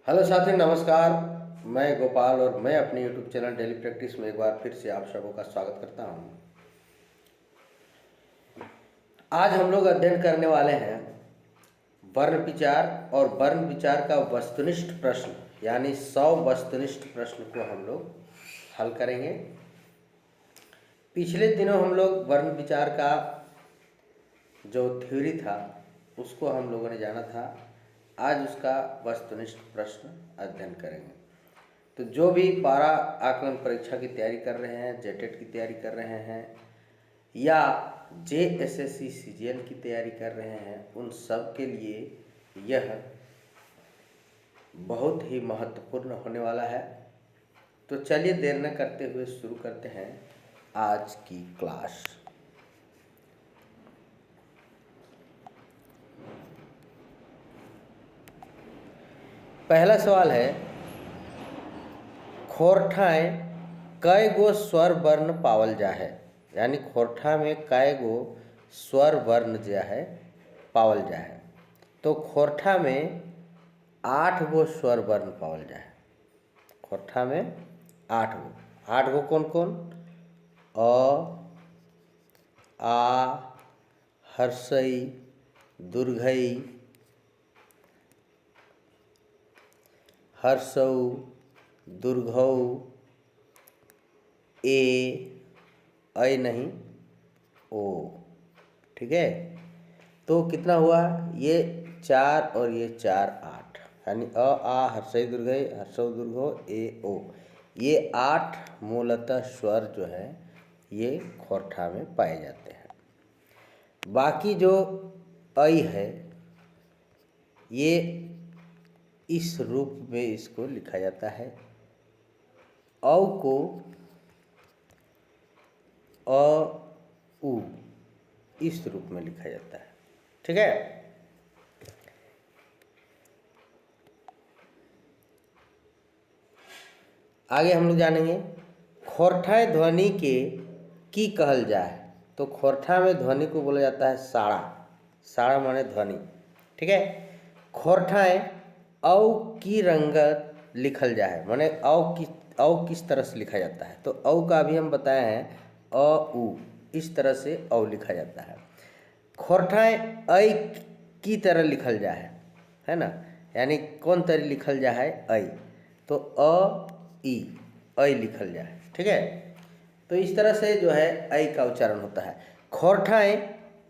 Hello साथी, नमस्कार। मैं गोपाल और मैं अपने यूट्यूब चैनल डेली प्रैक्टिस में एक बार फिर से आप सबों का स्वागत करता हूं। आज हम लोग अध्ययन करने वाले हैं वर्ण विचार और वर्ण विचार का वस्तुनिष्ठ प्रश्न यानी 100 वस्तुनिष्ठ प्रश्न को हम लोग हल करेंगे। पिछले दिनों हम लोग वर्ण विचार का जो थ्योरी था उसको हम लोगों ने जाना था। आज उसका वस्तुनिष्ठ प्रश्न अध्ययन करेंगे। तो जो भी पारा आकलन परीक्षा की तैयारी कर रहे हैं, जेटेट की तैयारी कर रहे हैं या जेएसएससी सीजीएल की तैयारी कर रहे हैं, उन सब के लिए यह बहुत ही महत्वपूर्ण होने वाला है। तो चलिए देर न करते हुए शुरू करते हैं आज की क्लास। पहला सवाल है, खोरठाएँ कय गो स्वर वर्ण पावल जा है, यानी खोरठा में कय गो स्वर वर्ण जो है पावल जा है। तो खोरठा में 8 गो स्वर वर्ण पावल जा है। खोरठा में 8 गो कौन कौन? अ, आ, हर्षई, दुर्घई, हर्षऊ, दुर्घऊ, ऐ नहीं, ओ। ठीक है, तो कितना हुआ? ये 4 और ये 4 8, यानी अ, आ, हर्षई, दुर्घई, हर्षऊ, दुर्घऊ, ए, ओ। ये 8 मूलतः स्वर जो है ये खोरठा में पाए जाते हैं। बाकी जो ऐ है ये इस रूप में इसको लिखा जाता है। औ को अ, उ इस रूप में लिखा जाता है। ठीक है, आगे हम लोग जानेंगे खोरठा ध्वनि के की कहल जाए। तो खोरठा में ध्वनि को बोला जाता है साड़ा। साड़ा माने ध्वनि। ठीक है, खोरठाएँ औ की रंगत लिखल जाए, माने औ किस तरह से लिखा जाता है। तो औ का भी हम बताए हैं अ उ, इस तरह से औ लिखा जाता है। खोरठाएँ ऐ की तरह लिखल जाए, है ना, यानी कौन तरह लिखल जाए? ऐ। तो अ ई, ऐ लिखल जाए। ठीक है, तो इस तरह से जो है ऐ का उच्चारण होता है। खोरठाएँ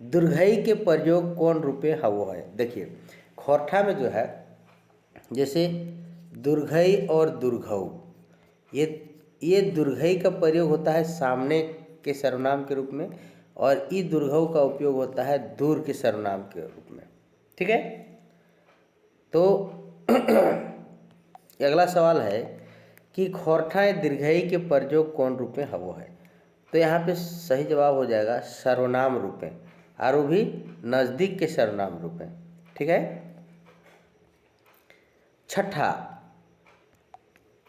दुर्घई के प्रयोग कौन रूपे हवो है? देखिए, खोरठा में जो है जैसे दुर्घई और दुर्घऊ, ये दुर्घई का प्रयोग होता है सामने के सर्वनाम के रूप में, और ई दुर्घऊ का उपयोग होता है दूर के सर्वनाम के रूप में। ठीक है, तो अगला सवाल है कि खोरठाएँ दीर्घई के प्रयोग कौन रूप में हवो है? तो यहाँ पे सही जवाब हो जाएगा सर्वनाम रूप में, और वो भी नज़दीक के सर्वनाम रूप में। ठीक है, छठा,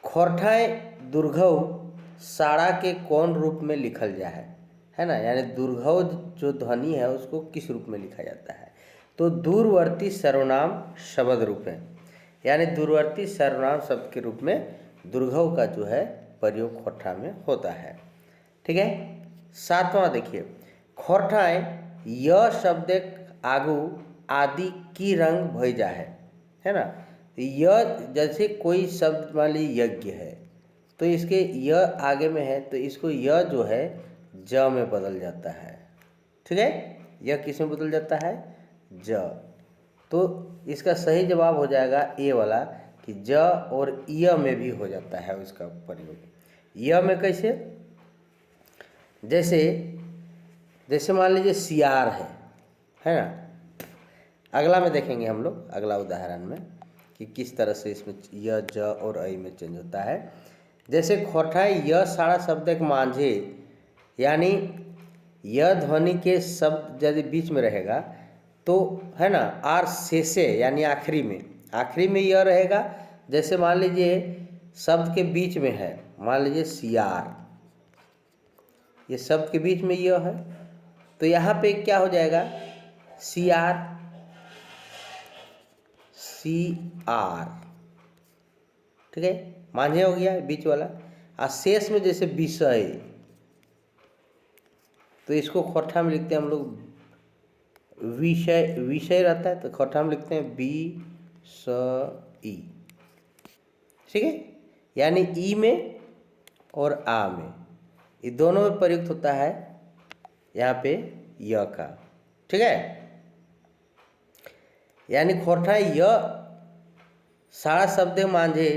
खोरठाएँ दुर्घऊ साड़ा के कौन रूप में लिखल जा है ना, यानी दुर्घऊ जो ध्वनि है उसको किस रूप में लिखा जाता है? तो दूरवर्ती सर्वनाम शब्द रूप में, यानी दूरवर्ती सर्वनाम शब्द के रूप में दुर्घऊ का जो है प्रयोग खोरठा में होता है। ठीक है, सातवां देखिए, खोरठाएँ य शब्द आगू आदि की रंग भई जा है ना। यह जैसे कोई शब्द मान लीजिए यज्ञ है, तो इसके यह आगे में है तो इसको यह जो है ज में बदल जाता है। ठीक है, यह किस में बदल जाता है? ज। तो इसका सही जवाब हो जाएगा ए वाला कि ज और य में भी हो जाता है उसका प्रयोग। य में कैसे? जैसे मान लीजिए सियार है ना। अगला में देखेंगे हम लोग, अगला उदाहरण में कि किस तरह से इसमें य, ज और ऐ में चेंज होता है। जैसे खोरठाएँ य साड़ा शब्द एक मांझे, यानी य ध्वनि के शब्द यदि बीच में रहेगा तो है ना, आर शेषे यानी आखिरी में यह रहेगा। जैसे मान लीजिए शब्द के बीच में है, मान लीजिए सियार, ये शब्द के बीच में यह है, तो यहाँ पे क्या हो जाएगा? सियार, सी आर। ठीक है, मांझे हो गया बीच वाला। और शेष में जैसे विषय, तो इसको खोरठा में लिखते हैं हम लोग विषय, विषय रहता है तो खोरठा में लिखते हैं बी स ई, ठीक है। यानी ई में और आ में, ये दोनों में प्रयुक्त होता है यहाँ पे य का, ठीक है। यानी खोरठा य सारा शब्द मांझे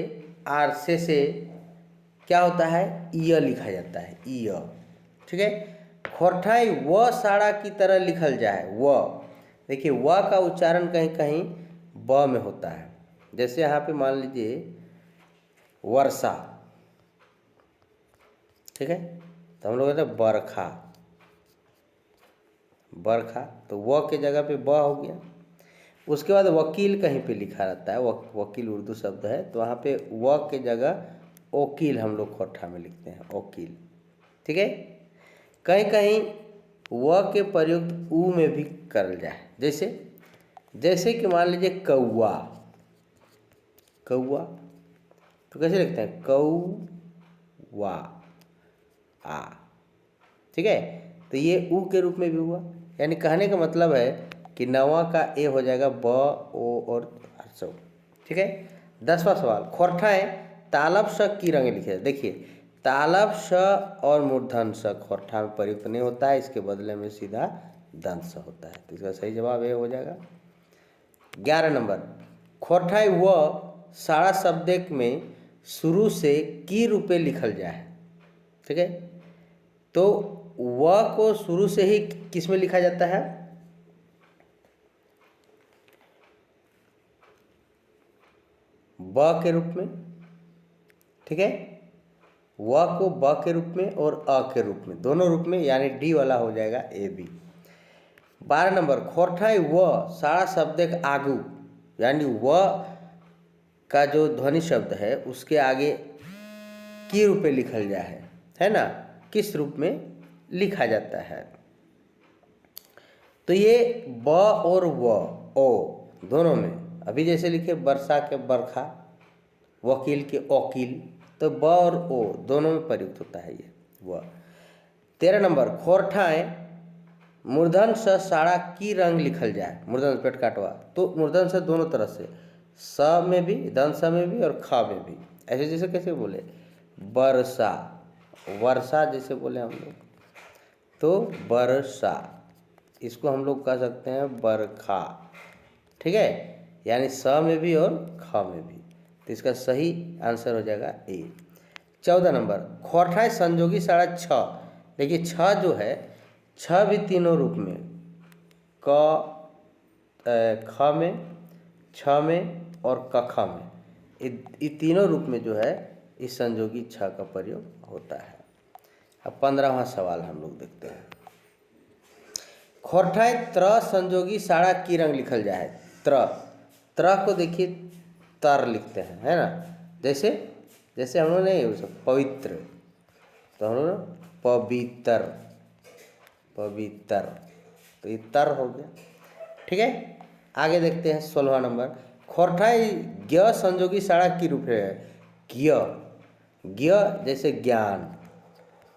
आर से क्या होता है, य लिखा जाता है, य, ठीक है। खोरठाई व साड़ा की तरह लिखल जाए, व, देखिए व का उच्चारण कहीं कहीं ब में होता है। जैसे यहाँ पे मान लीजिए वर्षा, ठीक है, तो हम लोग कहते हैं बरखा, बरखा, तो व के जगह पे ब हो गया। उसके बाद वकील कहीं पे लिखा रहता है, वकील उर्दू शब्द है, तो वहाँ पे व के जगह ओकील हम लोग खोरठा में लिखते हैं, ओकील, ठीक है। कहीं कहीं व के प्रयुक्त उ में भी करल जाए, जैसे कि मान लीजिए कौआ, कौआ, तो कैसे लिखते हैं, कौआ आ, ठीक है। तो ये उ के रूप में भी हुआ। यानी कहने का मतलब है कि नवा का ए हो जाएगा ब, ओ और हर्षो, ठीक है। 10वां सवाल, खोरठाएं तालब स की रंग लिखे। देखिए तालब स और मूर्धन स खोरठा में प्रयुक्त नहीं होता है, इसके बदले में सीधा दंत स होता है, तो इसका सही जवाब ये हो जाएगा। 11 नंबर, खोरठाई व सारा शब्द में शुरू से की रूपे लिखल जाए, ठीक है। तो व को शुरू से ही किस में लिखा जाता है, ब के रूप में, ठीक है। व को ब के रूप में और अ के रूप में, दोनों रूप में, यानी डी वाला हो जाएगा ए बी। 12 नंबर, खोरठाई व सारा शब्द आगू, यानी व का जो ध्वनि शब्द है उसके आगे की रूपे लिखल जाए, है ना, किस रूप में लिखा जाता है। तो ये ब और व, ओ दोनों में, अभी जैसे लिखे वर्षा के बरखा, वकील के ओकील, तो ब और ओ दोनों में प्रयुक्त होता है ये व। 13 नंबर, खोरठाएं मूर्धन से साड़ा की रंग लिखल जाए, मूर्धन पेट काटवा, तो मूर्धन से दोनों तरह से, स में भी, दंत स में भी और ख में भी। ऐसे जैसे कैसे बोले वर्षा, वर्षा जैसे बोले हम लोग, तो वर्षा, इसको हम लोग कह सकते हैं बरखा, ठीक है। यानी स में भी और ख में भी, तो इसका सही आंसर हो जाएगा ए। 14 नंबर, खोरठाई संजोगी साड़ा छ। देखिए छ जो है, छ भी तीनों रूप में, क ख में, छ में और कख में, ये तीनों रूप में जो है इस संजोगी छ का प्रयोग होता है। अब 15वां सवाल हम लोग देखते हैं, खोरठाई त्र संजोगी साड़ा की रंग लिखल जाए। त्र को देखिए तर लिखते हैं, है ना, जैसे हम लोग नहीं पवित्र, तो हम लोग पवित्र, पवित्र, तो ये तर हो गया, ठीक है। आगे देखते हैं 16वां नंबर, खोरठाई ज्ञ संजोगी साड़ा की रूप है, ज्ञ, ज्ञ जैसे ज्ञान,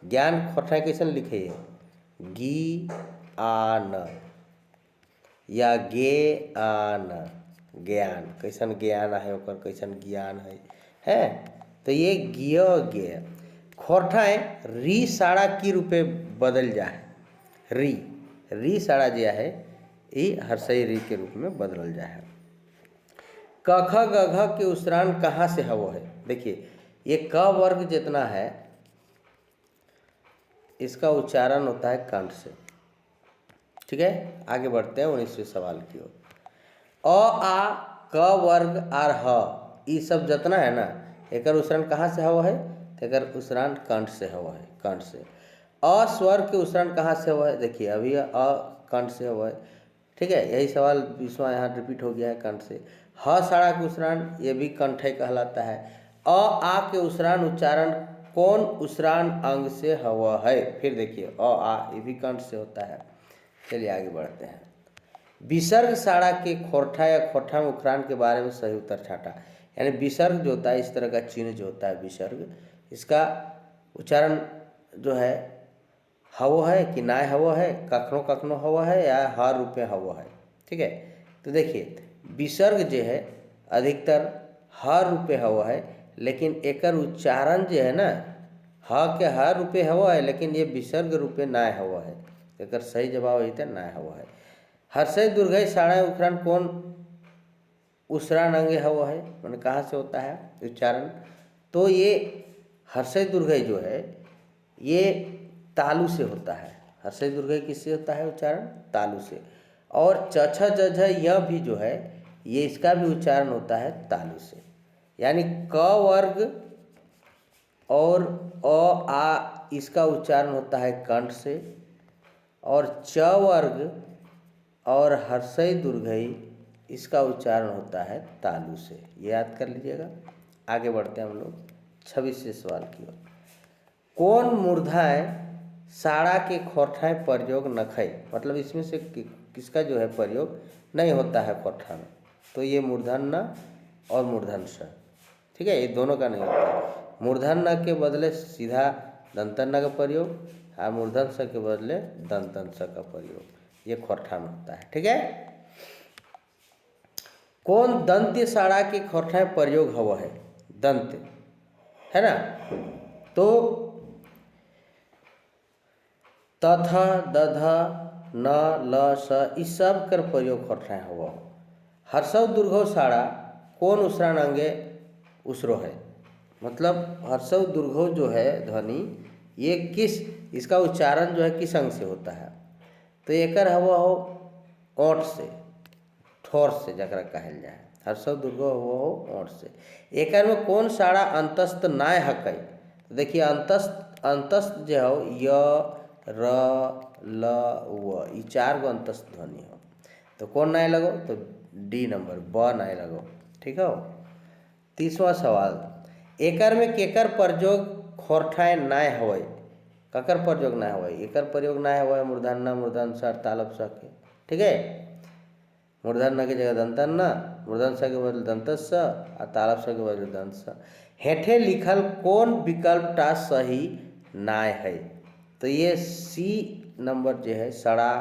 ज्ञान खोरठाई कैसे लिखे है, गी आन या गे आन, ज्ञान, कैसन ज्ञान है ओकर, कैसन ज्ञान है, तो ये गिय गे। खोरठाएं री साड़ा की रूपे बदल जाए, री साड़ा जो है ये हर्षई री के रूप में बदल जाए। कख गघ के उच्चारण कहाँ से है वो है, देखिए ये क वर्ग जितना है इसका उच्चारण होता है कंठ से, ठीक है। आगे बढ़ते हैं 19वें सवाल की ओर। अ आ क वर्ग आर ह, ये सब जितना है ना, एकर उच्चारण कहाँ से हवा है, तो एकर उच्चारण कंठ से हवा है, कंठ से। अ स्वर के उच्चारण कहाँ से हुआ है, देखिए अभी अ कंठ से हुआ है, ठीक है। यही सवाल 20वां यहाँ रिपीट हो गया है कंठ से। ह साड़ा के उच्चारण ये भी कंठ ही कहलाता है। अ आ के उच्चारण कौन उच्चारण अंग से हुआ है, फिर देखिए अ आ ये भी कंठ से होता है। चलिए आगे बढ़ते हैं। विसर्ग साड़ा के खोरठा या खोरठा में उच्चारण के बारे में सही उत्तर छाटा, यानी विसर्ग जो होता है, इस तरह का चिन्ह जो होता है विसर्ग, इसका उच्चारण जो है हवो है कि नाय हवो है, कखनो कखनो हवो है या हर रूपे हवो है। ठीक है, तो देखिए विसर्ग जो है अधिकतर हर रूपे हवो है, लेकिन एकर उच्चारण जो है ना ह के हर रूपे हवो है, लेकिन ये विसर्ग रूपे नाय हवो है। एकर सही जवाब है नाय हवो है। हर्षय दुर्घय साड़ा उच्चारण कौन उसरान अंगे हवो है, मैंने कहाँ से होता है उच्चारण? तो ये हर्षय दुर्घय जो है ये तालु से होता है। हर्षय दुर्घय किससे होता है उच्चारण? तालु से। और चछ जझ यह भी जो है ये इसका भी उच्चारण होता है तालु से। यानी क वर्ग और अ आ इसका उच्चारण होता है कंठ से, और च वर्ग और हर्षय दुर्घई इसका उच्चारण होता है तालु से। ये याद कर लीजिएगा। आगे बढ़ते हैं हम लोग 26वें सवाल की ओर। कौन मूर्धाएँ साड़ा के खोरठाएँ प्रयोग न खय, मतलब इसमें से किसका जो है प्रयोग नहीं होता है खोरठा में? तो ये मूर्धन न और मूर्धन स, ठीक है, ये दोनों का नहीं होता। मूर्धन न के बदले सीधा दंतन न का प्रयोग, और मूर्धन स के बदले दंतन स का प्रयोग, ये खोरठा में होता है। ठीक है, कौन दंत्य साड़ा के खोरठाएँ प्रयोग हवो है? दंत है ना, तो तथ दध न ल स इस सब कर प्रयोग खोरठाएँ हवो। हर्षव दुर्घव साड़ा कौन उसरान अंगे उसरो है, मतलब हर्षव दुर्घव जो है ध्वनि ये किस, इसका उच्चारण जो है किस अंग से होता है? तो एकर हवो हो ओठ से, ठोर से जकरा कहल जाए। हर्षव दुर्घव हवो हो ओठ से। एकर में कौन साड़ा अंतस्थ नाय हकै? तो देखिए अंतस्थ जो हो य र ल व, ये 4 गो अंतस्थ ध्वनि हो, तो कौन नाय लगो? तो डी नंबर ब नाय लगो। ठीक हो। 30वां सवाल, एकर में केकर प्रयोग खोरठाएँ नाय हवय? ककर प्रयोग नाय हवय? एकर प्रयोग नाय हवय मूर्धन न, मूर्धन स, तालव स के। ठीक है, मूर्धन न की जगह दंतन न, मूर्धन स के बदले दंतस स, और तालव स के बदले दंत स। हेठे लिखल कौन विकल्प टा सही नाय है? तो ये सी नंबर जो है सड़ा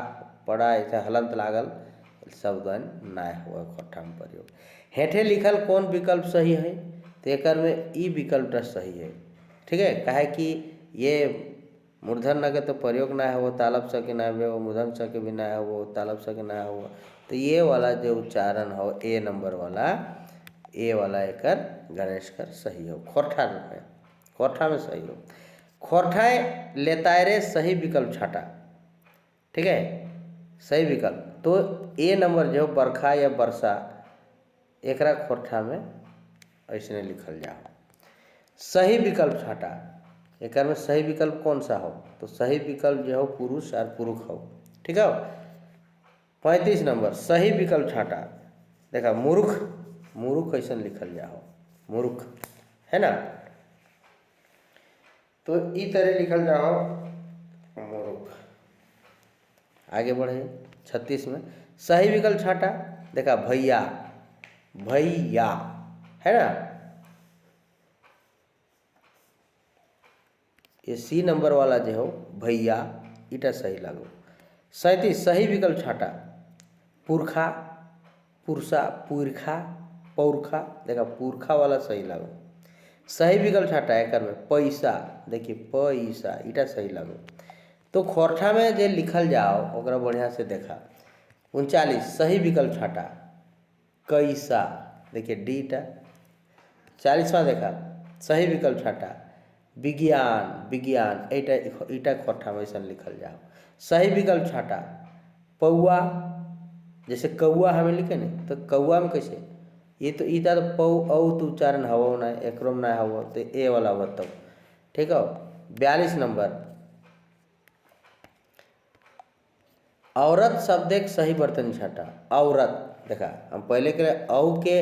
पड़ा ऐसा हलंत लागल शब्द नाय हुआ खोरठा में प्रयोग। हेठे लिखल कौन विकल्प सही है? तो एकर में ई विकल्प टा सही है। ठीक है, काहे कि ये मूर्धन न के तो प्रयोग ना हो, तालब स के ना हो, मूर्धन स के भी ना हो, तालब स के ना हो, तो ये वाला जो उच्चारण हो ए नंबर वाला, ए वाला एकर गणेश कर सही हो। खोरठा में, खोरठा में सही हो। खोरठाएँ लेतायरे सही विकल्प छाटा। ठीक है, सही विकल्प तो ए नंबर जो बरखा या वर्षा, एकरा खोरठा में ऐसे लिखल जाओ। सही विकल्प छाटा, एक में सही विकल्प कौन सा हो? तो सही विकल्प जो हो पुरुष और पुरुष हो। ठीक है। 35 नंबर सही विकल्प छाटा, देखा मूर्ख, मूर्ख कैसे लिखल जाओ, मूर्ख है ना, तो ई तरह लिखल जाओ मूर्ख। आगे बढ़े 36 में सही विकल्प छाटा, देखा भैया, भैया है ना, ये सी नंबर वाला जो हो भैया इटा सही लागो। 37 सही विकल्प छाटा, पुरखा, पुरसा, पुरखा, पौरखा, देखा पुरखा वाला सही लागो। सही विकल्प छाटा एक में पैसा, देखिए पैसा इटा सही लागो। तो खोरठा में जो लिखल जाओ ओकरा बढ़िया से देखा। 39 सही विकल्प छाटा, कैसा, देखिए डी टा। 40वां देखा सही विकल्प छाटा, विज्ञान, विज्ञान ईटा खोरठा में ऐसा लिखल जाओ। सही विकल्प छाटा, पौआ, जैसे कौआ हमें लिखे नहीं, तो कौआ में कैसे, ये तो ईटा तो पौ औ तो उच्चारण हवा ना, एकरोम ना हवा, तो ए वाला हुआ तब। ठीक है। 42 नंबर औरत शब्द एक सही बर्तन छाटा, औरत, देखा हम पहले के औ के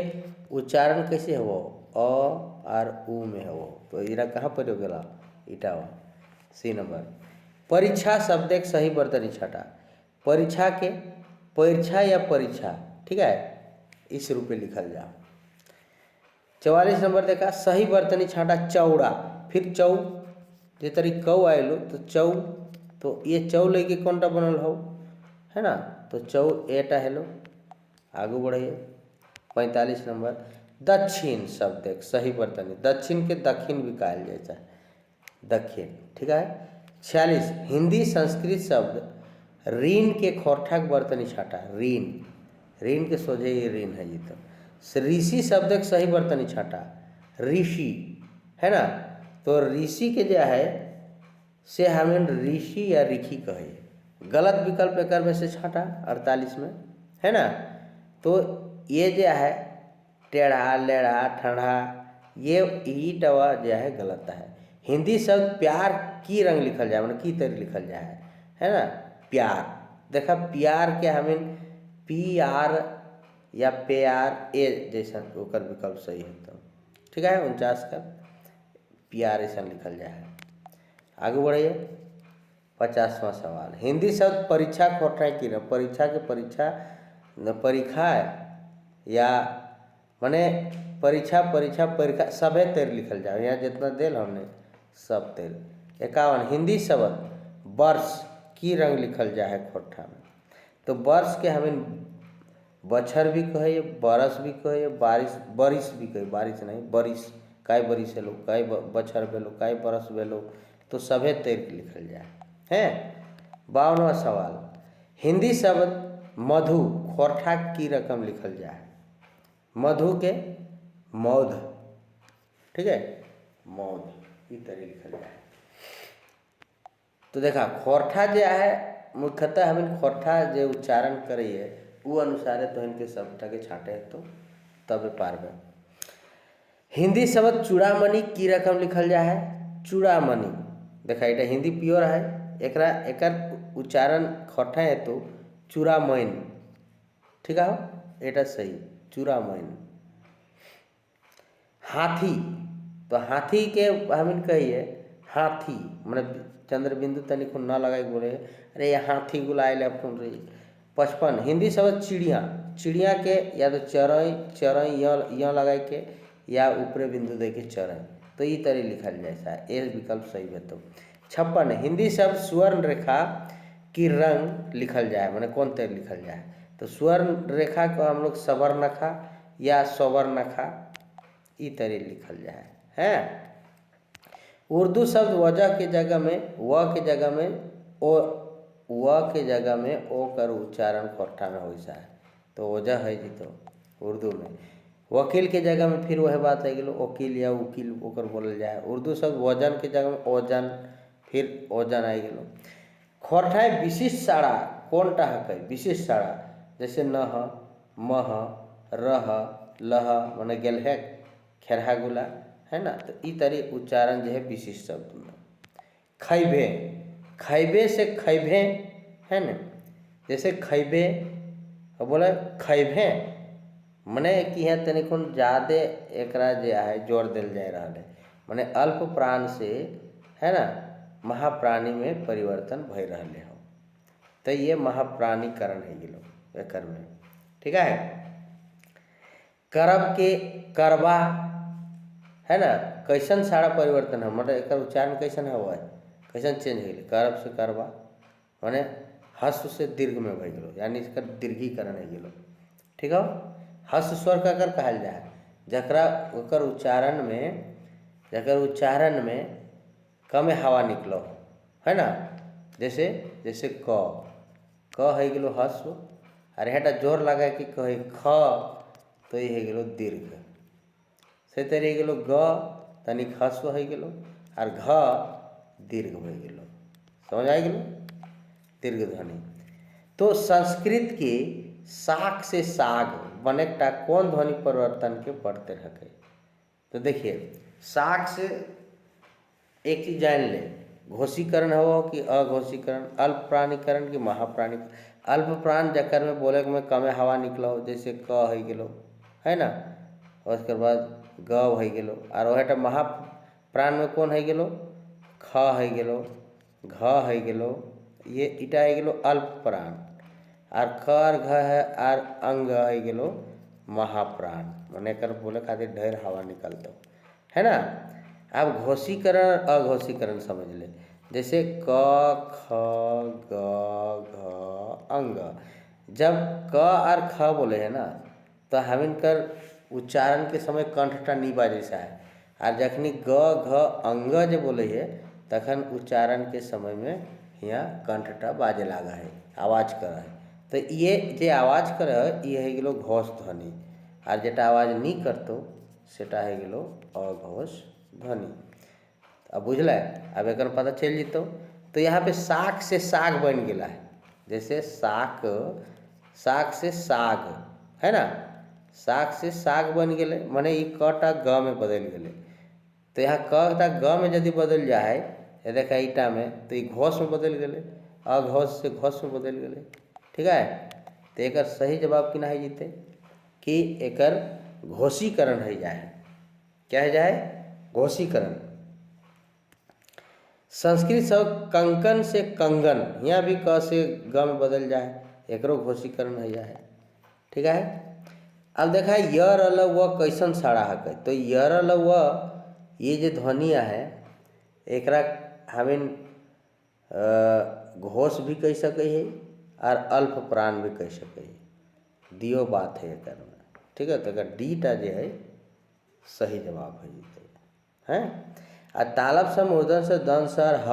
उच्चारण कैसे हो, अ और उ में हो, तो इरा कहाँ प्रयोग गला, ईटा हुआ सी नंबर। परीक्षा शब्द एक सही बर्तन छाटा, परीक्षा के परीक्षा या परीक्षा, ठीक है, इस रूप में लिखल जाओ। 44 नंबर देखा सही बर्तनी छाटा चौड़ा, फिर चौ जे तरी कौ आयलो तो चौ, तो ये चौ लेके कौन टा बनल हो, है ना, तो चौ एटा हेलो। आगू बढ़िए 45 नंबर दक्षिण शब्द एक सही बर्तनी, दक्षिण के दक्षिण भी कहल जाए चाहे दक्षिण, ठीक है। 46 हिंदी संस्कृत शब्द ऋण के खोरठा के बर्तनी छाटा, ऋण, ऋण के सोझे ये ऋण है ये तो। ऋषि शब्द एक सही बर्तनी छाटा, ऋषि, है ना, तो ऋषि के जो है से हमें ऋषि या ऋषि कहे, गलत विकल्प एक में से छाटा 48 में, है ना। तो ये जो है टेढ़ा लेढ़ा ठंडा ये ई टवा जो है गलत है। हिंदी शब्द प्यार की रंग लिखल जाए, मतलब की तरह लिखल जाए, है ना, प्यार। देखा प्यार के हमें पी आर या प्यार ए जैसा ओकर विकल्प सही है तो, ठीक है। 49 का प्यार ऐसा लिखल जाए। आगे बढ़िए 50वां सवाल हिंदी शब्द परीक्षा खोरठा की रंग, परीक्षा के परीक्षा न परीक्षा या मने परीक्षा परीक्षा परीक्षा सभे तेर लिखल जाए, यहाँ जितना देल हमने सब तेर। 51 हिंदी शब्द वर्ष की रंग लिखल जाए है खोरठा में, तो वर्ष के हमें बछर भी कहे, बरस भी कहे, बारिश बारिश भी कहे, बारिश नहीं बारिश, काय बारिश हेलो, काय बछर भेलो, काय बरस भेलो, तो सभे तेर लिखल जाए हैं। 52वां सवाल हिंदी शब्द मधु खोरठा की रकम लिखल जाए, मधु के मौध, ठीक है, मौध इस तरह लिखल जाए। तो देखा खोरठा जो है मुख्यतः हमें खोरठा जो उच्चारण करिए वो अनुसार तो इनके शब्द के छाटे तो तब पारबे। हिंदी शब्द चूड़ामणि की रकम लिखल जाए है, चूड़ामणि देखा এটা हिंदी प्योर है, एकरा एकर उच्चारण खोरठा है तो चूड़ामैन, ठीक है, एटा सही चूड़ामैन। हाथी तो हाथी के हम कहिए हाथी मतलब चंद्र बिंदु तनिक न लगा के बोले अरे ये हाथी गुलाए अपन रही। 55 हिंदी शब्द चिड़िया, चिड़िया के या तो चरई चरई यहाँ लगा के या ऊपरे बिंदु दे के चरई, तो ये तरह लिखल जाए ये विकल्प सही है तो। 56 हिंदी शब्द स्वर्ण रेखा की रंग लिखल जाए, मैंने कौन तरह लिखल जाए, तो स्वर्ण रेखा को हम लोग सवर्णखा या सवर्णखा ई तरह लिखल जाए है। उर्दू शब्द वजह के जगह में व के जगह में ओ, व के जगह में ओ कर उच्चारण खोरठा में हो जाए तो वजह है जी, तो उर्दू में वकील के जगह में फिर वह बात है कि वकील या वकील ओकर बोलल जाए। उर्दू शब्द वजन के जगह में ओजन, फिर ओजन आ गलो। खोरठा विशिष्ट साड़ा कौन टा है, विशिष्ट साड़ा जैसे नह मह रह लह मने गेल है खेरहा गुला, है ना, तो ई तरह उच्चारण जो है विशिष्ट शब्द में। खैबे खैबे से खैबे, है ना, जैसे खैबे बोले खैबे मने कि है तनिक ज़्यादा एकरा जो है जोर दिल जा रहा है, मने अल्प प्राण से, है ना, महाप्राणी में परिवर्तन भय रहे हो, तो ये महाप्राणीकरण है ये लोग एकर में, ठीक है। करब के करबा, है ना, कैसन सारा परिवर्तन है, मतलब एक उच्चारण कैसन है, कैसन चेंज हो गए, करब से करबा माने हस्व से दीर्घ में भय गलो, यानी इसका दीर्घीकरण है गलो, ठीक है। हस्व स्वर का कर कहल जाए जकरा ओकर उच्चारण में कम हवा निकलो, है ना, जैसे जैसे क है गलो हस्व, अरे हेटा जोर लगा कि कहे ख तो ये है गलो दीर्घ, से तरह गलो ग तनिक हस्व हो गलो और घ दीर्घ हो गलो, समझ आ गलो दीर्घ ध्वनि। तो संस्कृत के साग से साग बनेकटा कौन ध्वनि परिवर्तन के पढ़ते रखे, तो देखिए साग से एक चीज जान ले, घोषीकरण हो कि अघोषीकरण, अल्प प्राणीकरण कि महाप्राणीकरण। अल्प प्राण जकर में बोले में कमे हवा निकलो जैसे क हो गलो, है ना, और उसके बाद ग हो गलो, और वह महाप्राण में कौन हो गलो ख हो गलो घ हो गलो, ये इटा हो गलो अल्प प्राण, और ख और घ है और अंग हो गलो महाप्राण मने कर बोले खातिर ढेर हवा निकलता है ना। अब घोषीकरण अघोषीकरण समझ ले। जैसे क ख ग घ अंग, जब क और ख बोले है ना तो हम इनकर उच्चारण के समय कंठटा नी बाजे सा है, और जखनी ग घ अंग जो बोले है तखन उच्चारण के समय में यहाँ कंठटा बाजे लागा है, आवाज कर है। तो ये जे आवाज कर ये है गेलो घोष ध्वनि, और जेटा आवाज नी करतो सेटा है गेलो अघोष ध्वनि। अब बुझल, अब एक पता चल जीतो। तो यहाँ पे साक से साग बन गया है। जैसे साक, साक से साग है ना, साक से साग बन गए माने ये कटा ग में बदल गए। तो यहाँ कटा ग में यदि बदल जाए देखा ईटा में, तो ये घोष में बदल गए, अघोष से घोष में बदल गए। ठीक है, तो एक सही जवाब किना है जीते कि एकर घोषीकरण है जाए। क्या है जाए? घोषीकरण। संस्कृत शब्द कंकन से कंगन, यहाँ भी क से ग में बदल जाए, एकरो घोषीकरण है जाए। ठीक है, अब देखा यर अल व कैसन साड़ा है। तो यर अल व ये जो ध्वनिया है एकरा हमें घोष भी कह सके है और अल्प प्राण भी कह सके है, दियो बात है एक में। ठीक है, तो अगर डीटा जो है सही जवाब है जीते हैं। आ तालब से मूर्धन से दन सर ह,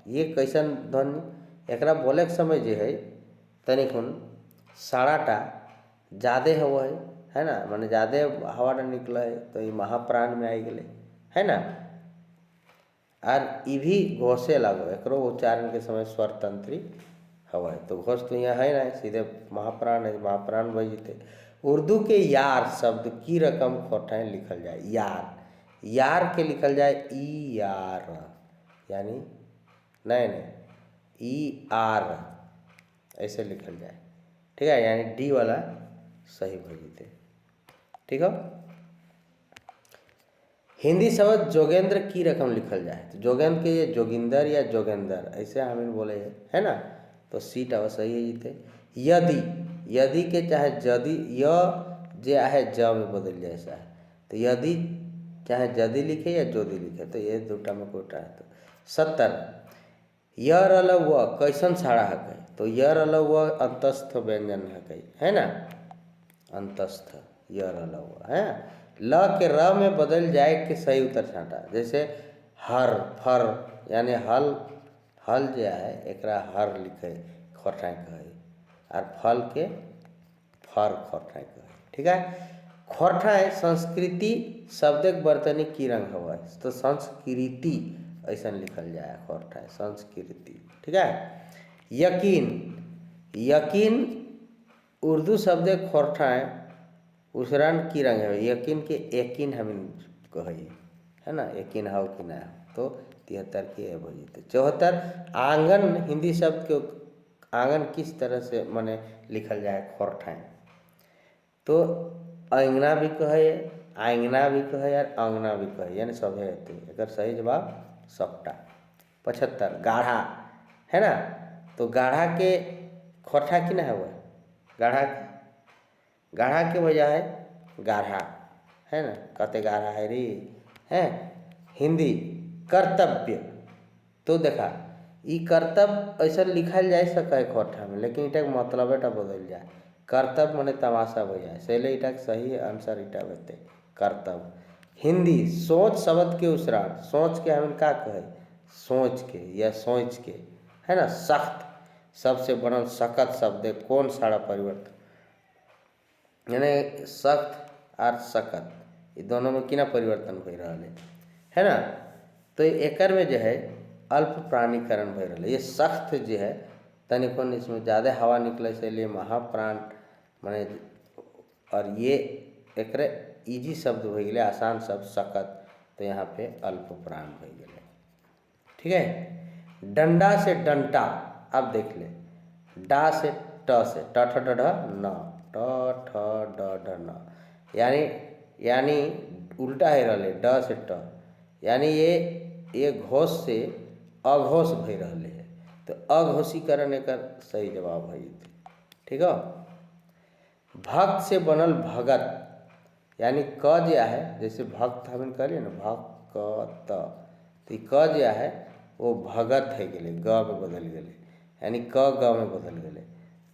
ये कैसन ध्वनि, एकरा बोले के समय जो है तनिकुन साड़ाटा ज़्यादा हवा है ना, माने ज़्यादा हवा निकला है तो ये महाप्राण में आई गए है ना। और ये भी घोषे लागो, एकरो उच्चारण के समय स्वर तंत्री हवा है। तो घोष तो यहाँ है ना, सीधे महाप्राण है, महाप्राण बजते। उर्दू के यार शब्द की रकम खोटाएं लिखल जाए। यार, यार के लिखल जाए ई यार, यानी नहीं ई आर ऐसे लिखल जाए। ठीक है, यानी डी वाला सही भजते। ठीक है, हिंदी शब्द जोगेंद्र की रकम लिखल जाए। तो जोगेंद्र के ये जोगिंदर या जोगेंदर ऐसे हम बोले है ना, तो सीट अब सही है जीते। यदि, यदि के चाहे जदि, य जे है ज में बदल जाए ऐसा है। तो यदि चाहे जदि लिखे या जोदि लिखे, तो ये दूटा में कोटा है। तो 70 यर अल व कैसन साड़ा है। तो यर अल व अंतस्थ व्यंजन है ना, अंतस्थ यर अल व है। ल के र में बदल जाए के सही उत्तर छाटा। जैसे हर फर, यानी हल, हल जो है एकरा हर लिखे खोटाई कहे, और फल के फर खोटाई कहे। ठीक है, खोटाई संस्कृति शब्द के बर्तनी की रंग हवा, तो संस्कृति ऐसा लिखल जाए खोटाई संस्कृति। ठीक है, यकीन, यकीन उर्दू शब्द खोटाई उच्चारण की रंग है। यकीन के यकीन हम कहे है ना, यकीन हो कि ना हो। तो 73 के बजीते। 74 आंगन, हिंदी शब्द के आंगन किस तरह से माने लिखल जाए खोरठाएं। तो अंगना भी कहे, आंगना भी कहे और अंगना भी कहे, यानी सभे रहते। एक सही जवाब सबटा। 75 गाढ़ा है ना, तो गाढ़ा के खोरठा कि ना हुआ, गाढ़ा, गाढ़ा के बजाय गाढ़ा है ना, कहते गाढ़ा है रे है। हिंदी कर्तव्य, तो देखा ई कर्तव्य ऐसा लिखल जाए सका है खोठा में, लेकिन इटा मतलब एटा बदल जाए। कर्तव्य माने तमाशा हो जाए, सैले इटा सही आंसर इटा बते कर्तव्य। हिंदी सोच शब्द के उच्चारण, सोच के हम का कहे, सोच के या सोच के है ना। सख्त सबसे बनल सख्त शब्द है, कौन सारा परिवर्तन, यानी सख्त और सकत ये दोनों में किना परिवर्तन हो रहा है ना। तो एकर में जो है अल्प प्राणीकरण हो रहा है। ये सख्त जो है तनिकोन इसमें ज़्यादा हवा निकले से लिए महाप्राण माने, और ये एक इजी शब्द हो गए, आसान शब्द सकत, तो यहाँ पे अल्प प्राण हो गए। ठीक है, डंडा से डंटा, अब देख ले, डा से ट से ट ठ ड ढ न, ट ठ ड ढ न, यानी उल्टा है रहे ड से ट, यानी ये घोष से अघोष भई रहे है। तो अघोषीकरण एक सही जवाब है। ठीक है, भक्त से बनल भगत, यानी क जो है जैसे भक्त हम कहलिए ना भक्त, तो क जो है वो भगत है गेले, ग में बदल गेले, यानी क ग में बदल गेले।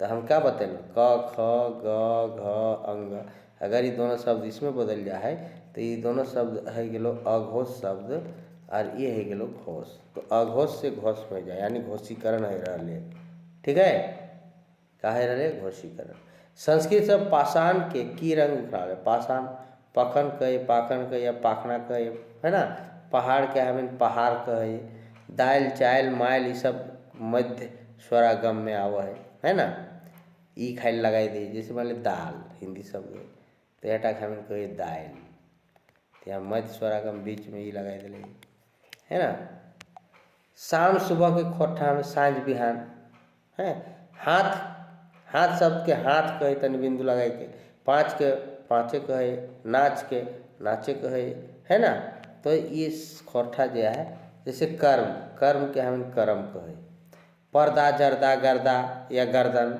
तो हम क्या बतेल क ख ग घ अंग, अगर ये दोनों शब्द इसमें बदल जा है तो ये दोनों शब्द है गेलो अघोष शब्द और ये है गेलो घोष। तो अघोष से घोष में जाए यानी घोषीकरण है रहे। ठीक है, का है रहे घोषीकरण। संस्कृत से पाषाण के की रंग उखड़ावे, पाषाण पखन कहे, पाखन कहे या पाखना कहे, है ना। पहाड़ के हमें पहाड़ कहे, दाल चायल मायल ये सब मध्य स्वरागम में आवा है ना। ई खाइल लगाई दी, जैसे मान ली दाल हिंदी शब्द तो एटा हमें कहे दाल, तो यहाँ मध्य स्वरागम बीच में ई लगाई दिले, है ना। शाम सुबह के खोठा में सांझ बिहान है। हाथ, हाथ शब्द के हाथ कहे तन बिंदु लगाए के, पाँच के पाँचे कहे, नाच के नाचे कहे, है ना। तो ये खोठा जो है जैसे कर्म, कर्म के हम कर्म कहे, पर्दा जर्दा गर्दा या गर्दन,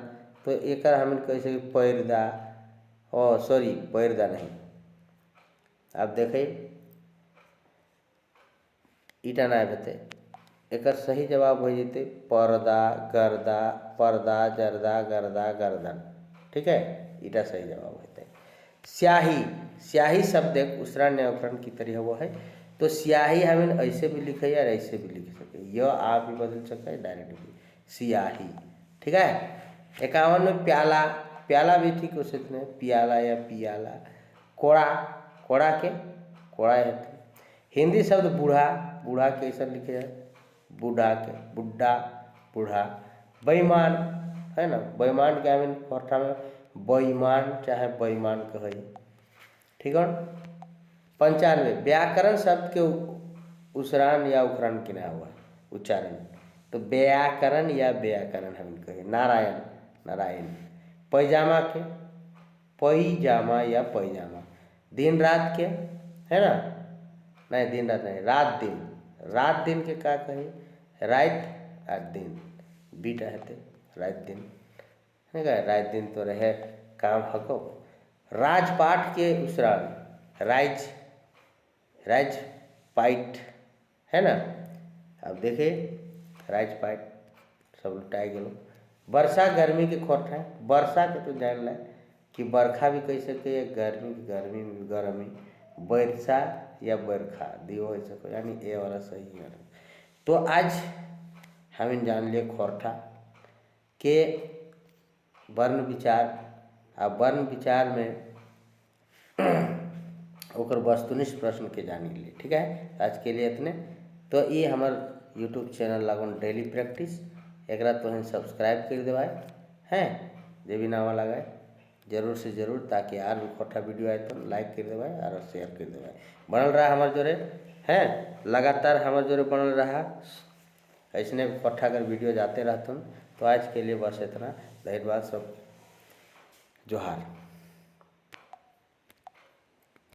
तो एक हम कहे पैरदा, ओ सॉरी पैरदा नहीं, आप देखे ईटा ना बते, एक सही जवाब हो जते पर्दा गर्दा, पर्दा जर्दा गर्दा गर्दन। ठीक है, ईटा सही जवाब होते। स्याही, स्याही शब्द एक उसरण या उकरण की तरह वो है। तो स्याही हमें ऐसे भी लिखे और ऐसे भी लिख सके, यह आप भी बदल सकते हैं डायरेक्ट भी स्याही। ठीक है। 51 में प्याला, प्याला भी ठीक उसे पियाला या पियाला। कोड़ा, कोड़ा के कोड़ा है। हिंदी शब्द बूढ़ा, बूढ़ा कैसे लिखे जाए बूढ़ा के बुढ़ा बूढ़ा। बेईमान है ना, बेईमान के हमें कोठा में बेईमान चाहे बेईमान कहे। ठीक है। 95 व्याकरण शब्द के उच्चारण या उच्चारण किना हुआ उच्चारण, तो व्याकरण या व्याकरण हम कहे। नारायण, नारायण। पैजामा के पैजामा या पैजामा। दिन रात के, है ना, नहीं दिन रात नहीं, रात दिन, रात दिन के का कहे रात और दिन, बीटा है रात दिन, है क्या, रात दिन तो रहे काम हको। राजपाट के उच्चारण राज, राज पाइट, है ना। अब देखे राजपाट सब लुटाई गलो। वर्षा गर्मी के खोट है, वर्षा के तो जान ला कि बरखा भी कह सके, गर्मी गर्मी गर्मी, वर्षा या बरखा दियो हो सको, यानी ए वाला सही है। तो आज हम जान लिए खोरठा के वर्ण विचार, आ वर्ण विचार में ओकर वस्तुनिष्ठ प्रश्न के जानी लिए। ठीक है, आज के लिए इतने। तो ये हमार यूट्यूब चैनल लागन डेली प्रैक्टिस, एक तो सब्सक्राइब कर देवाए हैं, जे भी नावा लगाए जरूर से जरूर, ताकि यार भी खोटा वीडियो आए तो लाइक कर देवाए और शेयर कर देवाए। बनल रहा हमारे जोरे हैं, लगातार हमारे जोरे बनल रहा, ऐसने खोटा अगर वीडियो जाते रहते। तो आज के लिए बस इतना, धन्यवाद सब, जोहार।